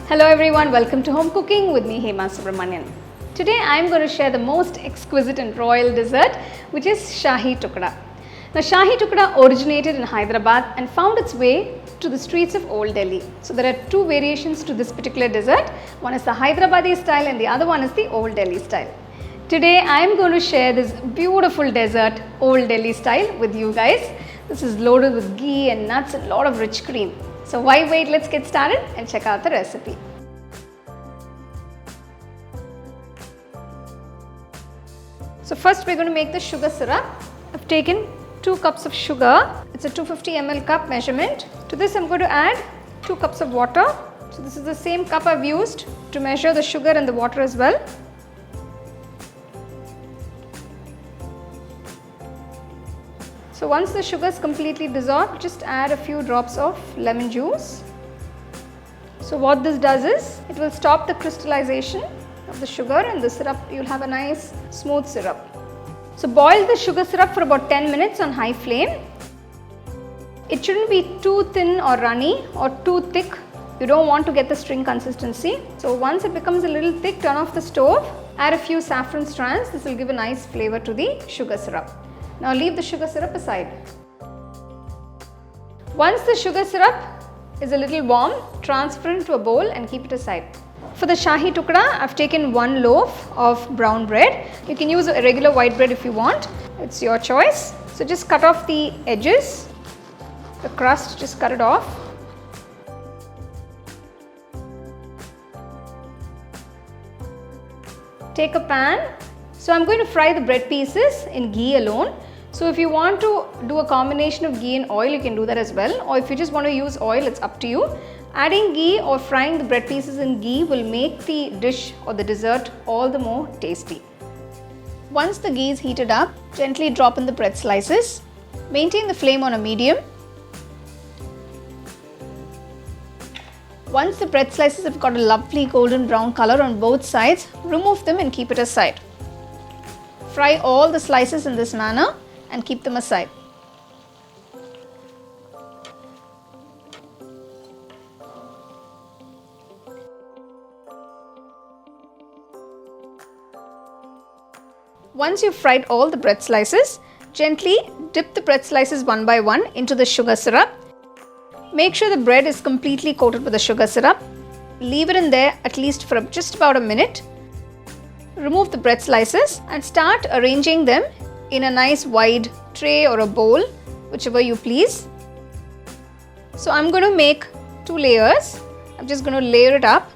Hello everyone, welcome to Home Cooking with me Hema Subramanian. Today I am going to share the most exquisite and royal dessert, which is Shahi Tukda. Now Shahi Tukda originated in Hyderabad and found its way to the streets of Old Delhi. So there are two variations to this particular dessert. One is the Hyderabadi style and the other one is the Old Delhi style. Today I am going to share this beautiful dessert, Old Delhi style, with you guys. This is loaded with ghee and nuts and a lot of rich cream. So why wait, let's get started and check out the recipe. So first we're going to make the sugar syrup. I've taken 2 cups of sugar. It's a 250 ml cup measurement. To this I'm going to add 2 cups of water. So this is the same cup I've used to measure the sugar and the water as well. So once the sugar is completely dissolved, just add a few drops of lemon juice. So what this does is, it will stop the crystallization of the sugar and the syrup, you'll have a nice smooth syrup. So boil the sugar syrup for about 10 minutes on high flame. It shouldn't be too thin or runny or too thick. You don't want to get the string consistency. So once it becomes a little thick, turn off the stove, add a few saffron strands. This will give a nice flavor to the sugar syrup. Now leave the sugar syrup aside. Once the sugar syrup is a little warm, transfer it into a bowl and keep it aside. For the Shahi Tukda, I've taken 1 loaf of brown bread. You can use a regular white bread if you want. It's your choice. So just cut off the edges, the crust, just cut it off. Take a pan. So I'm going to fry the bread pieces in ghee alone. So if you want to do a combination of ghee and oil, you can do that as well. Or if you just want to use oil, it's up to you. Adding ghee or frying the bread pieces in ghee will make the dish or the dessert all the more tasty. Once the ghee is heated up, gently drop in the bread slices. Maintain the flame on a medium. Once the bread slices have got a lovely golden brown color on both sides, remove them and keep it aside. Fry all the slices in this manner and keep them aside. Once you've fried all the bread slices, gently dip the bread slices one by one into the sugar syrup. Make sure the bread is completely coated with the sugar syrup. Leave it in there at least for just about a minute. Remove the bread slices and start arranging them in a nice wide tray or a bowl, whichever you please. So I'm going to make 2 layers. I'm just going to layer it up.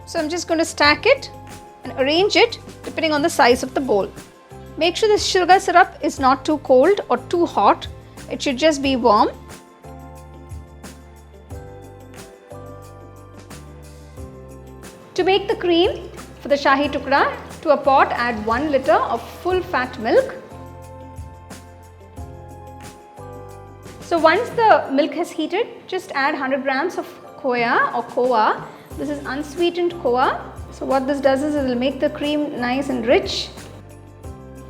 So I'm just going to stack it and arrange it depending on the size of the bowl. Make sure the sugar syrup is not too cold or too hot. It should just be warm. To make the cream for the Shahi Tukda, to a pot add 1 liter of full fat milk. So once the milk has heated, just add 100 grams of khoya or khoa. This is unsweetened khoya. So what this does is it will make the cream nice and rich.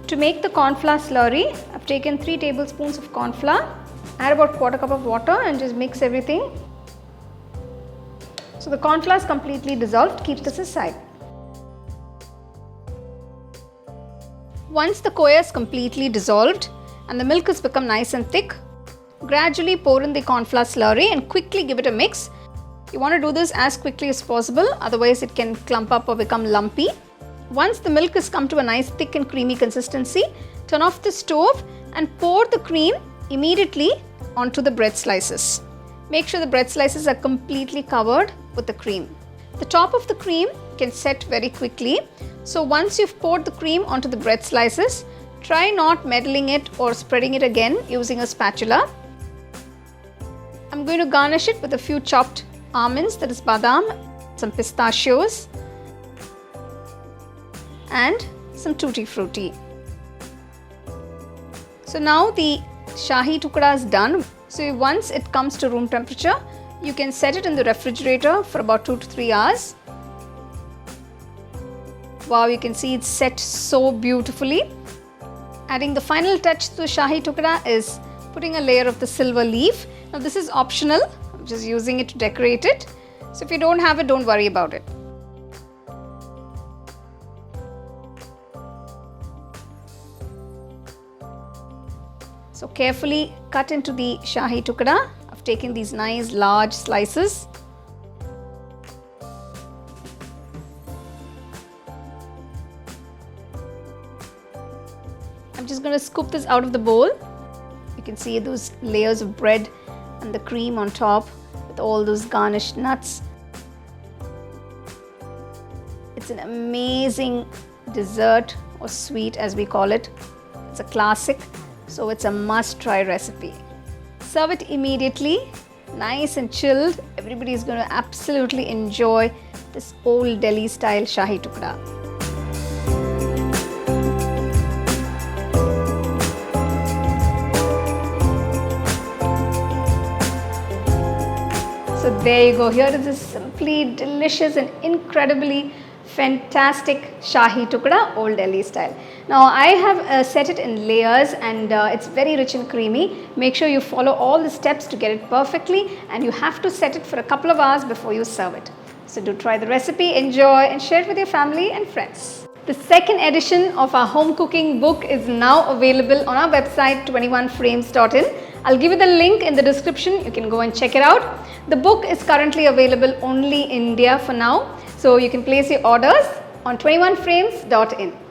To make the corn flour slurry, I've taken 3 tablespoons of corn flour. Add about 1/4 cup of water and just mix everything. So the corn flour is completely dissolved. Keep this aside. Once the khoya is completely dissolved and the milk has become nice and thick, gradually pour in the corn flour slurry and quickly give it a mix. You want to do this as quickly as possible, otherwise it can clump up or become lumpy. Once the milk has come to a nice thick and creamy consistency, turn off the stove and pour the cream immediately onto the bread slices. Make sure the bread slices are completely covered with the cream. The top of the cream can set very quickly. So once you've poured the cream onto the bread slices, try not meddling it or spreading it again using a spatula. I'm going to garnish it with a few chopped almonds, that is badam, some pistachios and some Tutti Frutti. So now the Shahi Tukda is done. So once it comes to room temperature, you can set it in the refrigerator for about 2 to 3 hours. Wow, you can see it's set so beautifully. Adding the final touch to the Shahi Tukda is putting a layer of the silver leaf. Now this is optional, I'm just using it to decorate it. So if you don't have it, don't worry about it. So carefully cut into the Shahi Tukda. I've taken these nice large slices. I'm just going to scoop this out of the bowl. You can see those layers of bread and the cream on top with all those garnished nuts. It's an amazing dessert, or sweet as we call it. It's a classic, so it's a must-try recipe. Serve it immediately, nice and chilled. Everybody is going to absolutely enjoy this old Delhi style Shahi Tukda. So there you go. Here is this simply delicious and incredibly fantastic Shahi Tukda, Old Delhi style. Now I have set it in layers, and it's very rich and creamy. Make sure you follow all the steps to get it perfectly, and you have to set it for a couple of hours before you serve it. So do try the recipe, enjoy, and share it with your family and friends. The second edition of our home cooking book is now available on our website 21frames.in. I'll give you the link in the description. You can go and check it out. The book is currently available only in India for now, so you can place your orders on 21frames.in.